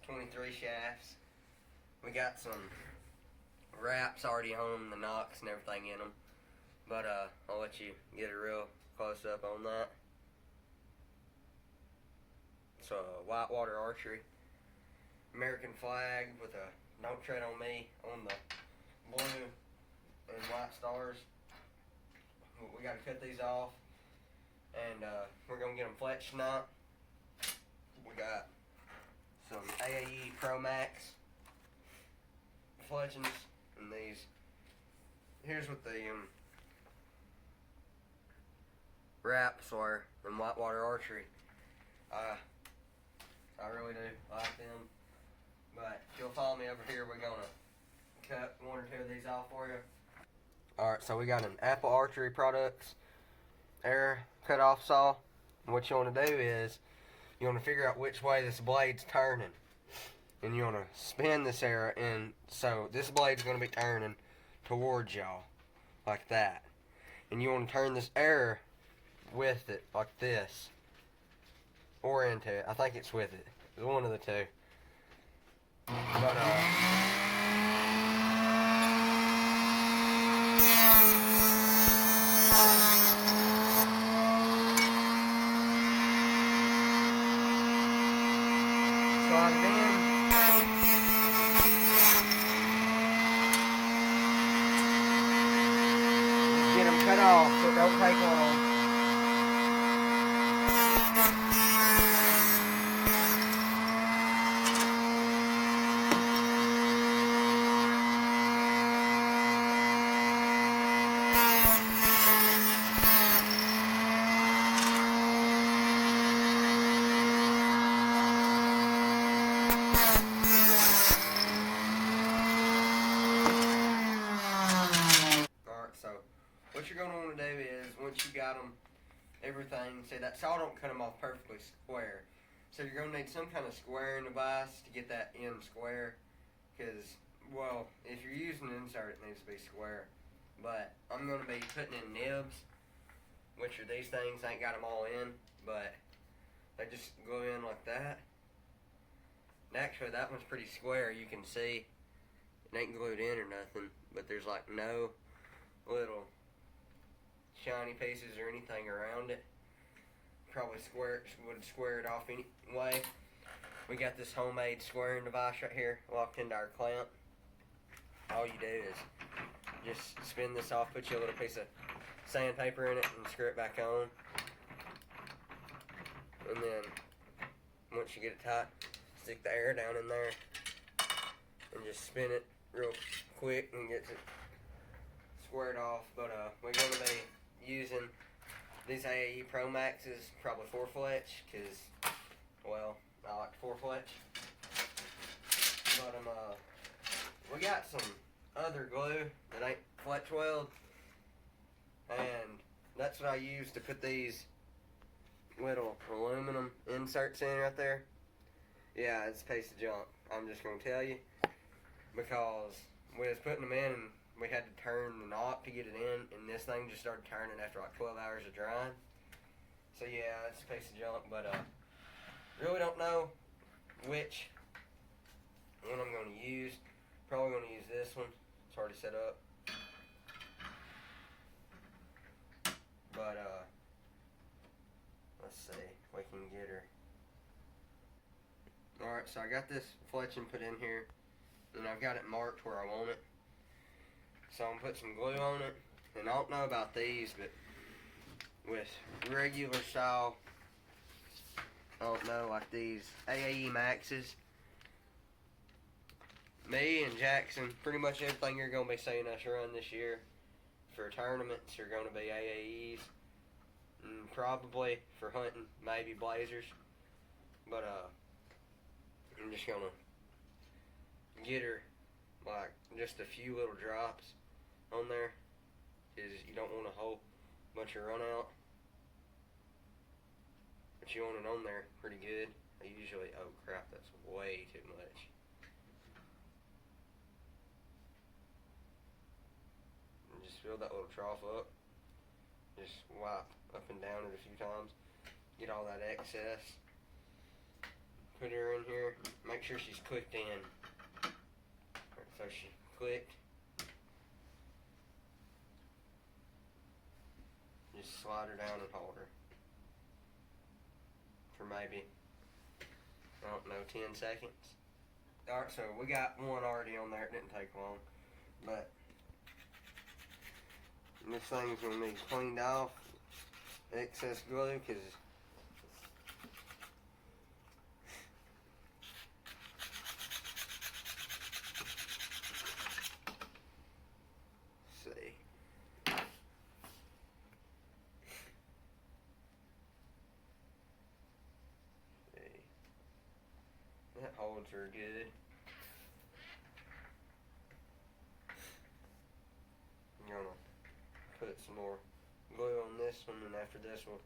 23 shafts. We got some wraps already on the knocks and everything in them. But I'll let you get a real close up on that. It's a whitewater archery. American flag with a "Don't Tread on Me" on the blue and white stars. We got to cut these off, and we're going to get them fletched tonight. We got some AAE Pro Max fletchings, and these. Here's what the wraps are in whitewater archery. I really do like them. But if you'll follow me over here, we're going to cut one or two of these off for you. Alright, so we got an Apple Archery Products arrow cut off saw. And what you want to do is, you want to figure out which way this blade's turning. And you want to spin this arrow in, so this blade's going to be turning towards y'all. Like that. And you want to turn this arrow with it, like this. Or into it. I think it's with it. It's one of the two. But, slide it in. Just get them cut off, so it don't take long. What you're going to want to do is, once you got them, everything, see that saw don't cut them off perfectly square. So you're going to need some kind of squaring device to get that in square. Because, well, if you're using an insert, it needs to be square. But I'm going to be putting in nibs, which are these things. I ain't got them all in, but they just go in like that. And actually, that one's pretty square. You can see it ain't glued in or nothing, but there's like no little shiny pieces or anything around it. Probably would square it off anyway. We got this homemade squaring device right here locked into our clamp. All you do is just spin this off, put you a little piece of sandpaper in it, and screw it back on. And then once you get it tight, stick the air down in there and just spin it real quick and get it squared off. But we're going to be using these AAE Pro Maxes, probably 4-fletch, because, well, I like 4-fletch. But we got some other glue that ain't fletch weld, and that's what I use to put these little aluminum inserts in right there. Yeah, it's a piece of junk. I'm just going to tell you, because we was putting them in and we had to turn the knot to get it in, and this thing just started turning after like 12 hours of drying. So yeah, it's a piece of junk, but really don't know which one I'm going to use. Probably going to use this one. It's already set up. But let's see if we can get her. Alright, so I got this fletching put in here, and I've got it marked where I want it. So I'm going to put some glue on it. And I don't know about these, but with regular style, I don't know, like these AAE Maxes, me and Jackson, pretty much everything you're going to be seeing us run this year for tournaments are going to be AAEs. And probably for hunting, maybe Blazers. But I'm just going to get her like just a few little drops on there, because you don't want a whole bunch of run out, but you want it on there pretty good. I usually, oh crap, that's way too much. And just fill that little trough up, just wipe up and down it a few times, get all that excess, put her in here, make sure she's clicked in. So she clicked. Just slide her down and hold her for maybe, I don't know, 10 seconds. Alright, so we got one already on there. It didn't take long. But this thing's going to be cleaned off. Excess glue, because that holds her good. I'm gonna put some more glue on this one, and after this we'll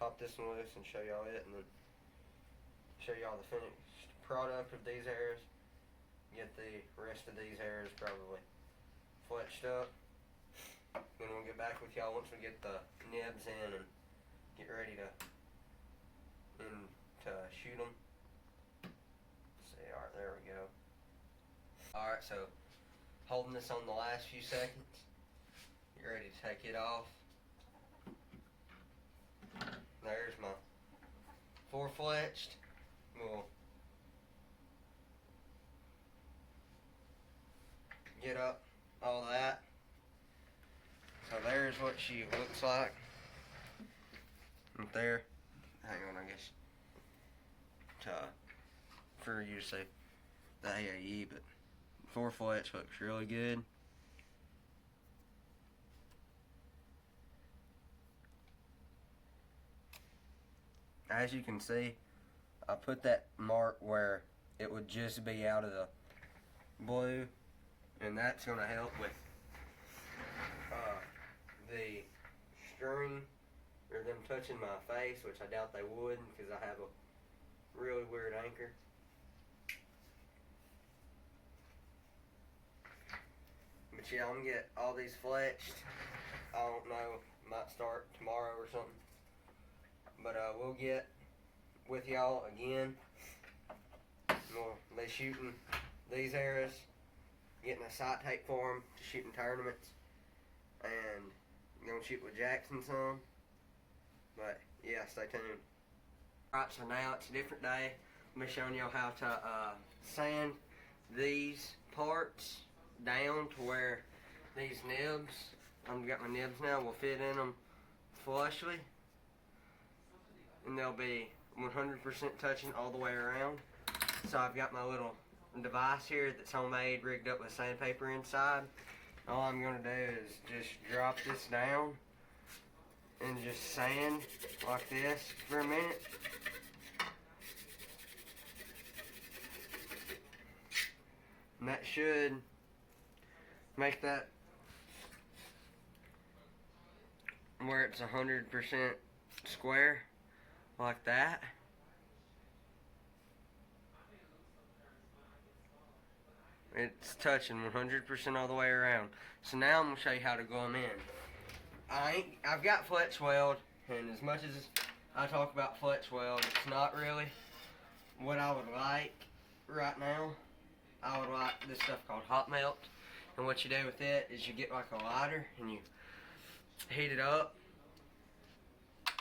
pop this one loose and show y'all it, and then show y'all the finished product of these hairs. Get the rest of these hairs probably fletched up. Then we'll get back with y'all once we get the nibs in and get ready to shoot them. Alright, there we go. Alright, so holding this on the last few seconds. Get ready to take it off. There's my 4 fletched. We'll get up all that. So there's what she looks like. Right there. Hang on, I guess. For you to see the AAE, but 4 fletch looks really good. As you can see, I put that mark where it would just be out of the blue, and that's going to help with the string or them touching my face, which I doubt they would because I have a really weird anchor. But yeah, I'm gonna get all these fletched. I don't know, might start tomorrow or something. But we'll get with y'all again. We'll be shooting these arrows, getting a sight tape for them to shoot in tournaments, and gonna shoot with Jackson some. But yeah, stay tuned. Alright, so now it's a different day. I'm gonna showing y'all how to sand these parts down to where these nibs, I've got my nibs now, will fit in them flushly, and they'll be 100% touching all the way around. So I've got my little device here that's homemade, rigged up with sandpaper inside. All I'm going to do is just drop this down and just sand like this for a minute. And that should make that where it's 100% square, like that. It's touching 100% all the way around. So now I'm going to show you how to glue them in. I've got fletch weld, and as much as I talk about fletch weld, it's not really what I would like right now. I would like this stuff called hot melt. And what you do with it is you get like a lighter and you heat it up,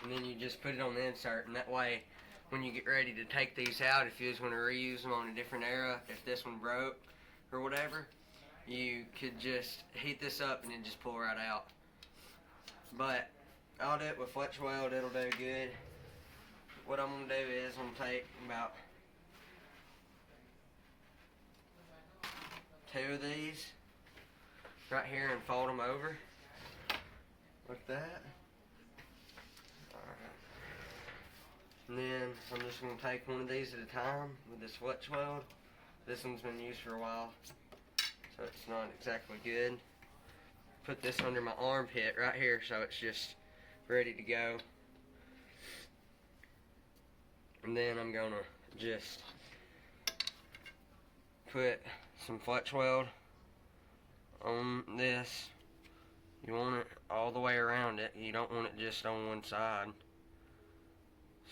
and then you just put it on the insert, and that way when you get ready to take these out, if you just want to reuse them on a different era, if this one broke or whatever, you could just heat this up and then just pull right out. But I'll do it with fletch weld, it'll do good. What I'm going to do is I'm going to take about 2 of these right here and fold them over like that. Alright. And then I'm just going to take one of these at a time with this fletch weld. This one's been used for a while, so it's not exactly good. Put this under my armpit right here so it's just ready to go. And then I'm going to just put some fletch weld on this. You want it all the way around it. You don't want it just on one side.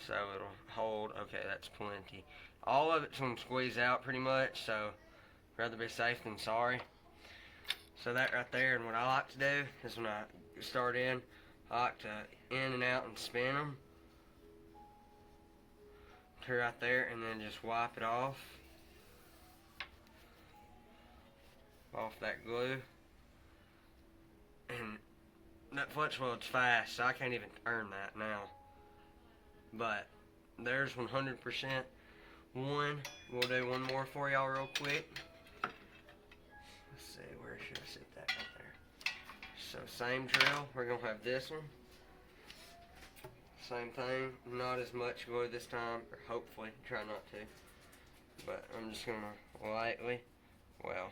So it'll hold. Okay, that's plenty. all of it's going to squeeze out pretty much, so rather be safe than sorry. So that right there, and what I like to do is when I start in, I like to in and out and spin them to right there, and then just wipe it off that glue. And that flex weld's fast, so I can't even turn that now. But there's 100% one. We'll do one more for y'all real quick. Let's see, where should I sit that right there? So same drill, we're gonna have this one. Same thing, not as much glue this time, or hopefully, try not to. But I'm just gonna lightly, well.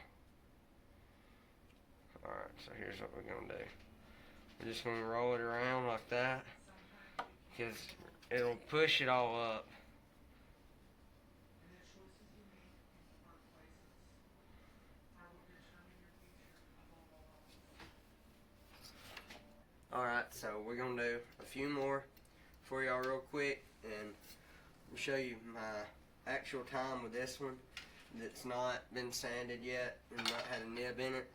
Alright, so here's what we're gonna do. We're just gonna roll it around like that, because it'll push it all up. Alright, so we're going to do a few more for y'all real quick, and I'll show you my actual time with this one that's not been sanded yet and not had a nib in it.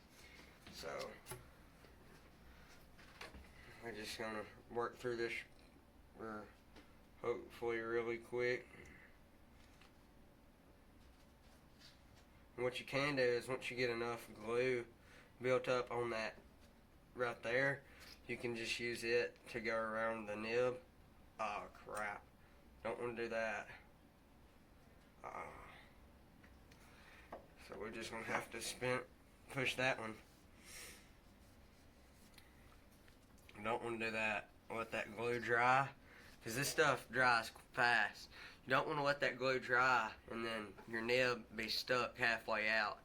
So we're just going to work through this hopefully really quick. And what you can do is once you get enough glue built up on that right there, you can just use it to go around the nib. Oh crap, don't want to do that. So we're just going to have to push that one. Don't want to do that. Let that glue dry, because this stuff dries fast. You don't want to let that glue dry and then your nib be stuck halfway out.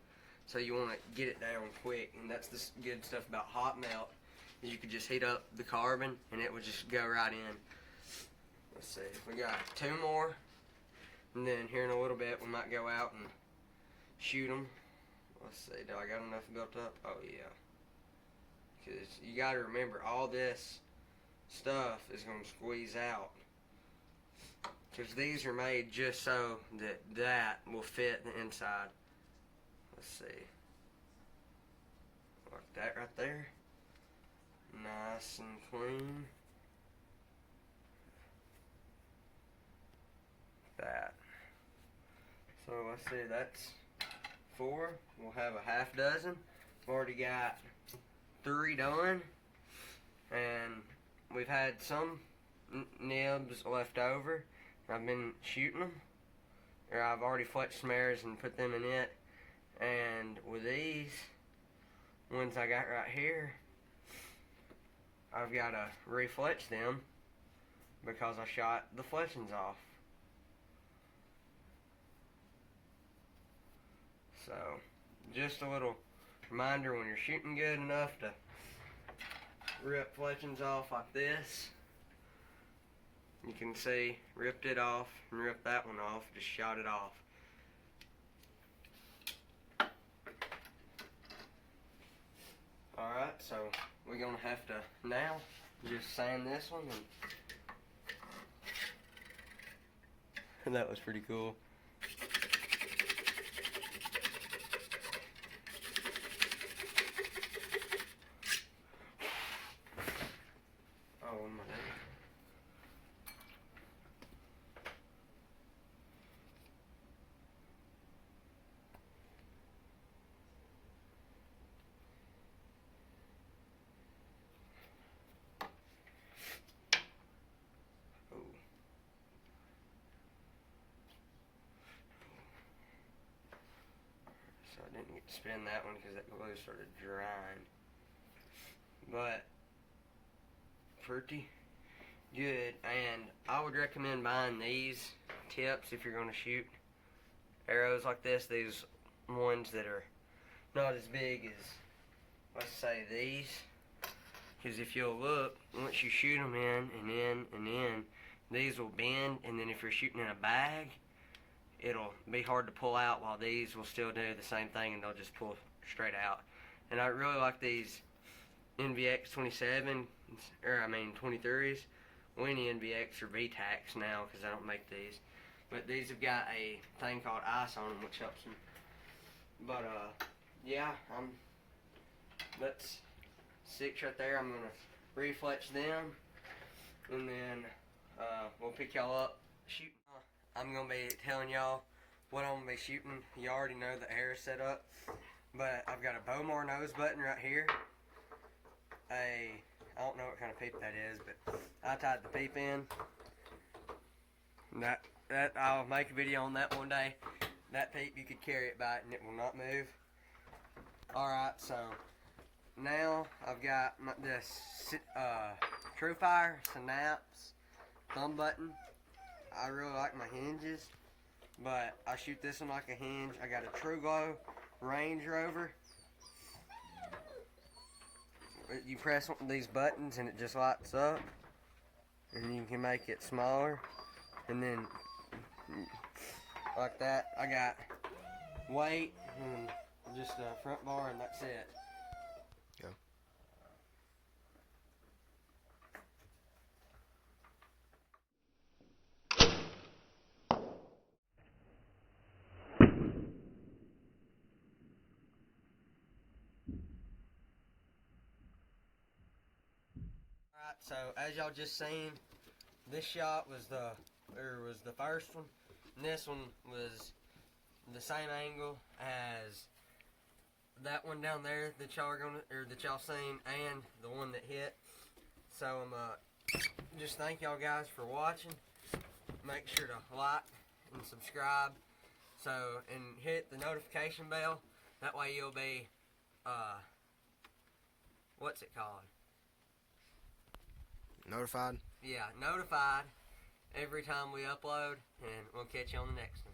So you want to get it down quick, and that's the good stuff about hot melt. You could just heat up the carbon and it would just go right in. Let's see, we got two more, and then here in a little bit we might go out and shoot them. Let's see, do I got enough built up? Oh yeah. Because you got to remember, all this stuff is going to squeeze out. Because these are made just so that will fit the inside. Let's see. Like that right there. Nice and clean. That. So let's see, that's 4. We'll have a half dozen. We've already got 3 done, and we've had some nibs left over. I've been shooting them, or I've already flexed some arrows and put them in it. And with these ones I got right here, I've got to refletch them because I shot the fletchings off. So just a little reminder, when you're shooting good enough to rip fletchings off like this, you can see, ripped it off and ripped that one off, just shot it off. Alright, so we're going to have to now just sand this one, and that was pretty cool. I didn't get to spin that one because that glue started drying. But pretty good, and I would recommend buying these tips if you're going to shoot arrows like this. These ones that are not as big as, let's say, these, because if you'll look, once you shoot them in and in and in, these will bend, and then if you're shooting in a bag, it'll be hard to pull out, while these will still do the same thing and they'll just pull straight out. And I really like these NVX 27, or I mean 23s. Winnie NVX or VTAX now, because I don't make these. But these have got a thing called ice on them, which helps them. But yeah, that's 6 right there. I'm gonna refletch them, and then we'll pick y'all up shooting. I'm gonna be telling y'all what I'm gonna be shooting. You already know the air is set up, but I've got a Bowmar nose button right here. I don't know what kind of peep that is, but I tied the peep in. That I'll make a video on that one day. That peep, you could carry it by it and it will not move. Alright, so now I've got this TrueFire Synapse thumb button. I really like my hinges, but I shoot this one like a hinge. I got a TrueGlow Range Rover. You press one of these buttons and it just lights up, and you can make it smaller, and then like that. I got weight and just a front bar, and that's it. Go. Alright, so as y'all just seen, this shot was the first one, and this one was the same angle as that one down there that y'all seen, and the one that hit. So I'm just thank y'all guys for watching. Make sure to like and subscribe, and hit the notification bell. That way you'll be what's it called? Notified? Yeah, notified every time we upload, and we'll catch you on the next one.